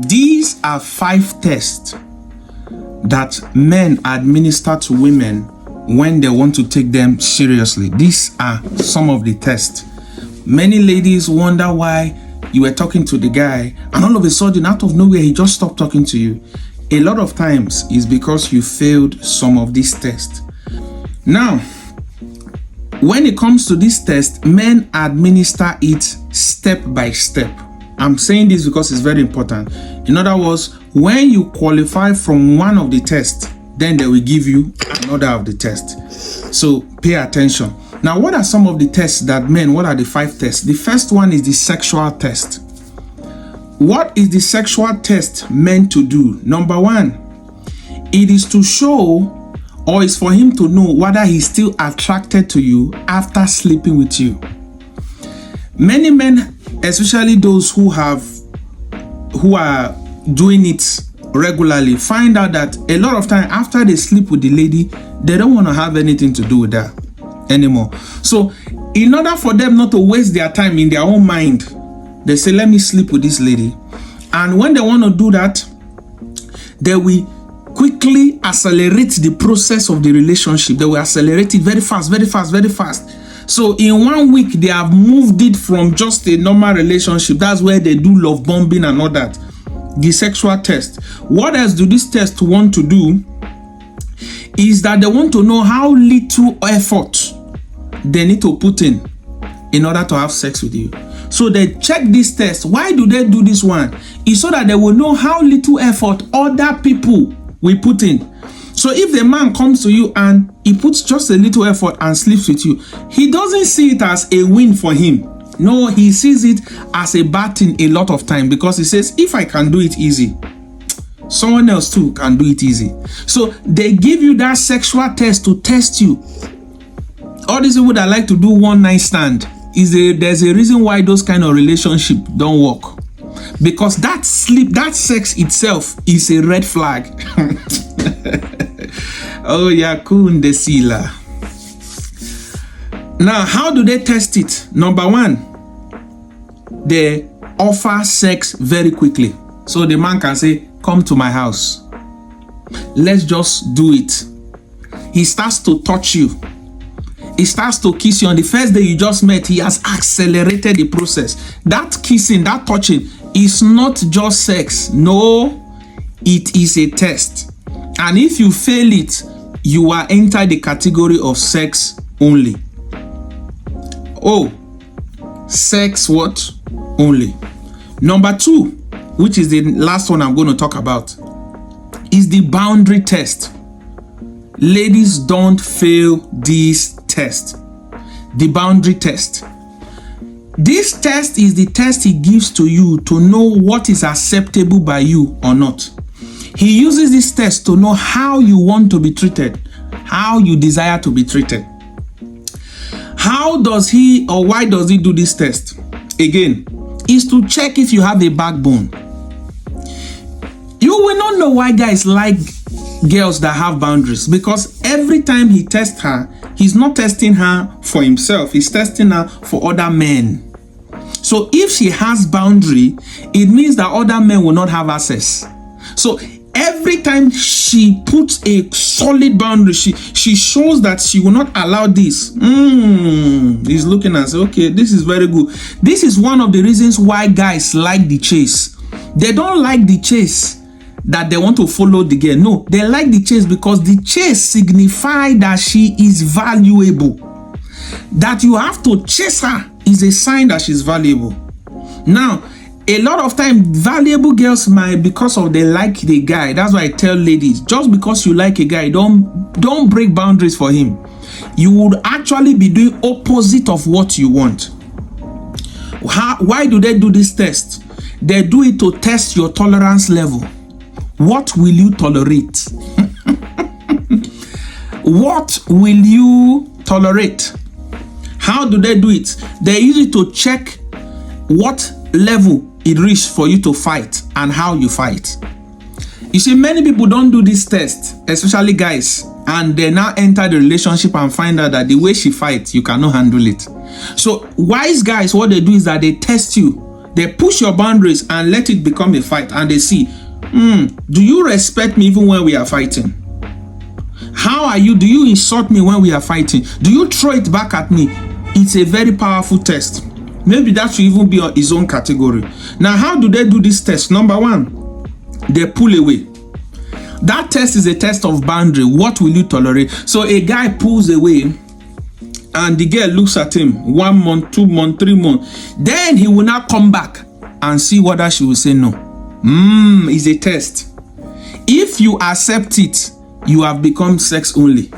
These are 5 tests that men administer to women when they want to take them seriously. These are some of the tests. Many ladies wonder why you were talking to the guy and all of a sudden, out of nowhere, he just stopped talking to you. A lot of times is because you failed some of these tests. Now, when it comes to this test, men administer it step by step. I'm saying this because it's very important. In other words, when you qualify from one of the tests, then they will give you another of the tests. So pay attention. Now, what are some of the tests that men, what are the 5 tests? The first one is the sexual test. What is the sexual test meant to do? Number 1, it is to show, or is for him to know whether he's still attracted to you after sleeping with you. Many men, especially those who are doing it regularly, find out that a lot of time after they sleep with the lady, they don't want to have anything to do with her anymore. So in order for them not to waste their time in their own mind, they say, let me sleep with this lady. And when they want to do that, they will quickly accelerate the process of the relationship. They will accelerate it very fast, very fast, very fast. So in 1 week, they have moved it from just a normal relationship. That's where they do love bombing and all that. The sexual test. What else do this test want to do is that they want to know how little effort they need to put in order to have sex with you. So they check this test. Why do they do this one? It's so that they will know how little effort other people will put in. So if the man comes to you and he puts just a little effort and sleeps with you, he doesn't see it as a win for him. No, he sees it as a bad thing a lot of time, because he says, if I can do it easy, someone else too can do it easy. So they give you that sexual test to test you. All these people that like to do one night stand, there's a reason why those kind of relationship don't work. Because that sex itself is a red flag. Oh yeah, kunde sila. Now, how do they test it? Number 1, they offer sex very quickly. So the man can say, come to my house. Let's just do it. He starts to touch you. He starts to kiss you. On the first day you just met, he has accelerated the process. That kissing, that touching is not just sex. No, it is a test. And if you fail it, you are entered the category of sex only. Oh, sex what? Only. Number 2, which is the last one I'm going to talk about, is the boundary test. Ladies, don't fail this test. The boundary test. This test is the test he gives to you to know what is acceptable by you or not. He uses this test to know how you want to be treated, how you desire to be treated. How does he, or why does he do this test? Again, is to check if you have a backbone. You will not know why guys like girls that have boundaries, because every time he tests her, he's not testing her for himself, he's testing her for other men. So if she has boundary, it means that other men will not have access. So every time she puts a solid boundary, she shows that she will not allow this. He's looking and say, okay, this is very good. This is one of the reasons why guys like the chase. They don't like the chase that they want to follow the girl. No, they like the chase because the chase signifies that she is valuable. That you have to chase her is a sign that she's valuable. Now, a lot of time, valuable girls might, because of they like the guy. That's why I tell ladies, just because you like a guy, don't break boundaries for him. You would actually be doing opposite of what you want. Why do they do this test? They do it to test your tolerance level. What will you tolerate? What will you tolerate? How do they do it? They use it to check what level it reached for you to fight and how you fight. You see, many people don't do this test, especially guys, and they now enter the relationship and find out that the way she fights, you cannot handle it. So wise guys, what they do is that they test you. They push your boundaries and let it become a fight, and they see, do you respect me even when we are fighting? How are you? Do you insult me when we are fighting? Do you throw it back at me? It's a very powerful test. Maybe that should even be on its own category. Now, how do they do this test? Number one, they pull away. That test is a test of boundary. What will you tolerate? So a guy pulls away, and the girl looks at him 1 month, 2 months, 3 months. Then he will now come back and see whether she will say no. It's a test. If you accept it, you have become sex only.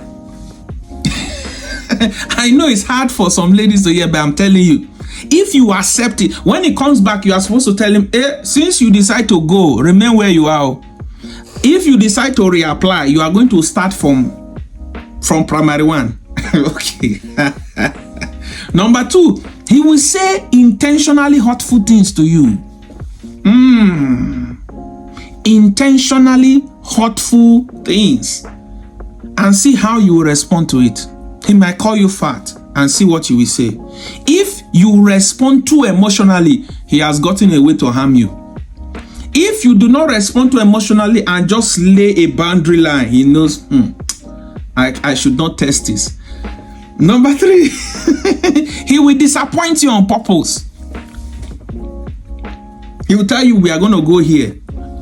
I know it's hard for some ladies to hear, but I'm telling you, if you accept it, when he comes back, you are supposed to tell him, since you decide to go, remain where you are. If you decide to reapply, you are going to start from primary one. Okay. Number two, he will say intentionally hurtful things to you. Intentionally hurtful things. And see how you will respond to it. He might call you fat and see what you will say. If you respond too emotionally, he has gotten a way to harm you. If you do not respond too emotionally and just lay a boundary line, he knows, I should not test this. Number three, he will disappoint you on purpose. He will tell you, we are going to go here.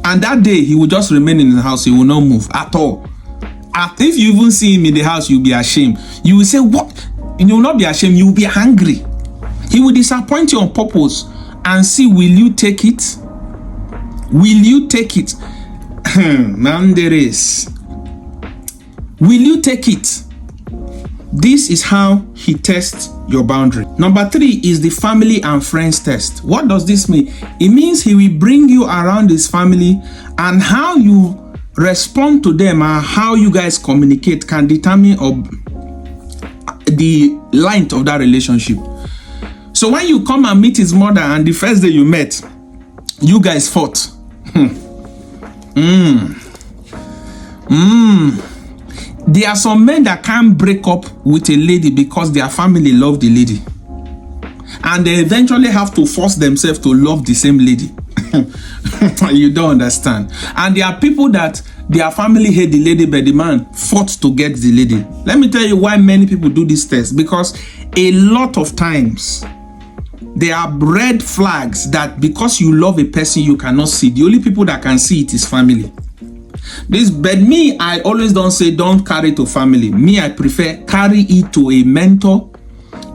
And that day, he will just remain in the house. He will not move at all. If you even see him in the house, you'll be ashamed. You will say, what? You will not be ashamed. You will be angry. He will disappoint you on purpose and see, will you take it? Will you take it? Manderes. Will you take it? This is how he tests your boundary. Number three is the family and friends test. What does this mean? It means he will bring you around his family, and how you respond to them and how you guys communicate can determine the length of that relationship. So when you come and meet his mother and the first day you met, you guys fought. There are some men that can't break up with a lady because their family love the lady, and they eventually have to force themselves to love the same lady. You don't understand. And there are people that their family hate the lady, but the man fought to get the lady. Let me tell you why many people do this test. Because a lot of times there are red flags that because you love a person, you cannot see. The only people that can see it is family. But me, I always don't say don't carry it to family. Me, I prefer carry it to a mentor,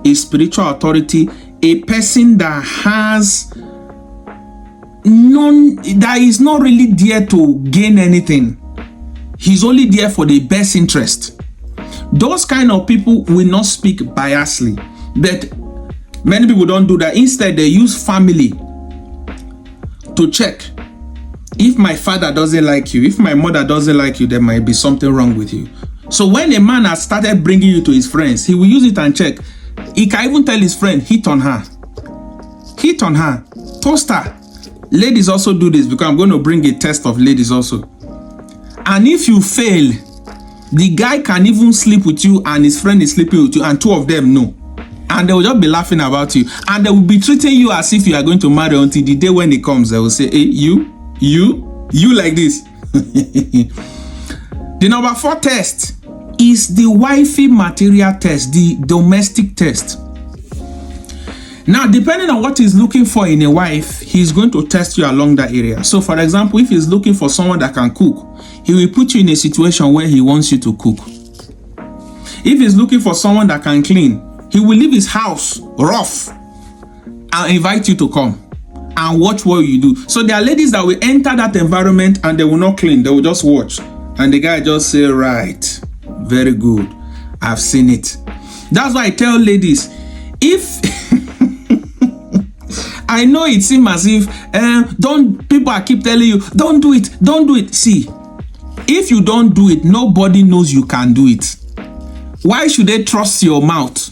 a spiritual authority, a person that has that is not really there to gain anything. He's only there for the best interest. Those kind of people will not speak biasly, but many people don't do that. Instead, they use family to check. If my father doesn't like you, if my mother doesn't like you, there might be something wrong with you. So when a man has started bringing you to his friends, he will use it and check. He can even tell his friend, hit on her. Hit on her. Toast her. Ladies also do this, because I'm going to bring a test of ladies also. And if you fail, the guy can even sleep with you and his friend is sleeping with you, and two of them know. And they will just be laughing about you. And they will be treating you as if you are going to marry until the day when it comes. They will say, hey, you like this. The number 4 test is the wifey material test, the domestic test. Now, depending on what he's looking for in a wife, he's going to test you along that area. So, for example, if he's looking for someone that can cook, he will put you in a situation where he wants you to cook. If he's looking for someone that can clean, he will leave his house rough and invite you to come and watch what you do. So there are ladies that will enter that environment and they will not clean. They will just watch. And the guy just say, right, very good. I've seen it. That's why I tell ladies, if I know it seems as if people are keep telling you, don't do it, don't do it. See, if you don't do it, nobody knows you can do it. Why should they trust your mouth?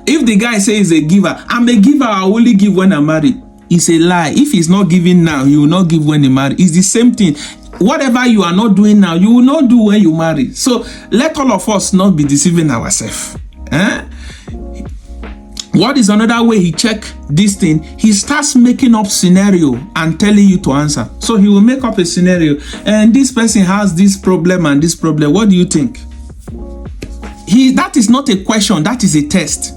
If the guy says he's a giver, I'm a giver, I only give when I'm married. It's a lie. If he's not giving now, he will not give when he married. It's the same thing. Whatever you are not doing now, you will not do when you marry. So let all of us not be deceiving ourselves. What is another way he check this thing? He starts making up scenario and telling you to answer. So he will make up a scenario, and this person has this problem and this problem. What do you think? That is not a question, that is a test.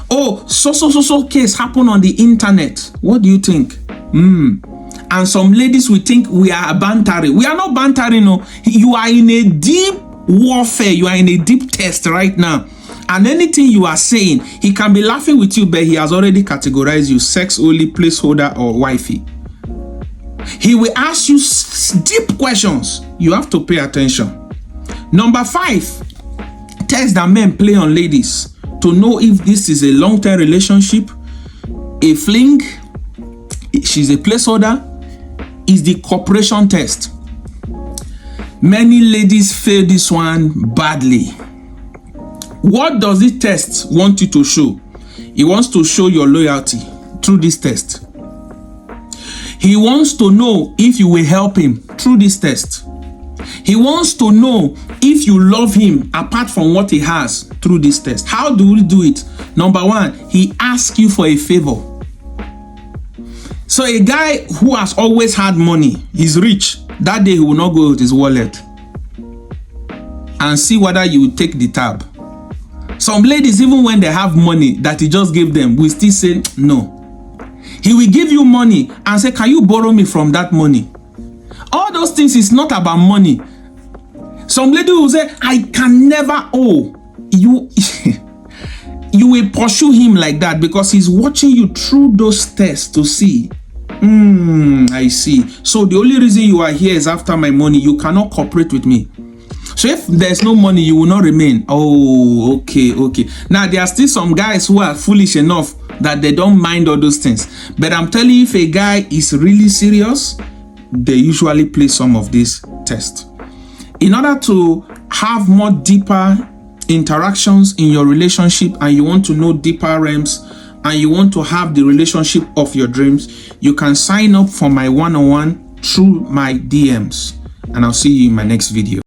Oh, so case happened on the internet. What do you think? And some ladies will think we are bantering. We are not bantering, no. You are in a deep warfare. You are in a deep test right now. And anything you are saying, he can be laughing with you, but he has already categorized you sex only, placeholder, or wifey. He will ask you deep questions. You have to pay attention. Number 5, test that men play on ladies to know if this is a long-term relationship, a fling, she's a placeholder, is the cooperation test. Many ladies fail this one badly. What does this test want you to show? It wants to show your loyalty through this test. He wants to know if you will help him through this test. He wants to know if you love him apart from what he has through this test. How do we do it? Number 1, he asks you for a favor. So a guy who has always had money, he's rich, that day he will not go with his wallet and see whether you will take the tab. Some ladies, even when they have money that he just gave them, will still say no. He will give you money and say, can you borrow me from that money? All those things is not about money. Some lady will say, I can never owe you. You will pursue him like that because he's watching you through those tests to see. I see. So the only reason you are here is after my money. You cannot cooperate with me. So if there's no money, you will not remain. Oh, okay. Now, there are still some guys who are foolish enough that they don't mind all those things. But I'm telling you, if a guy is really serious, they usually play some of these tests. In order to have more deeper interactions in your relationship, and you want to know deeper realms, and you want to have the relationship of your dreams, you can sign up for my one-on-one through my DMs. And I'll see you in my next video.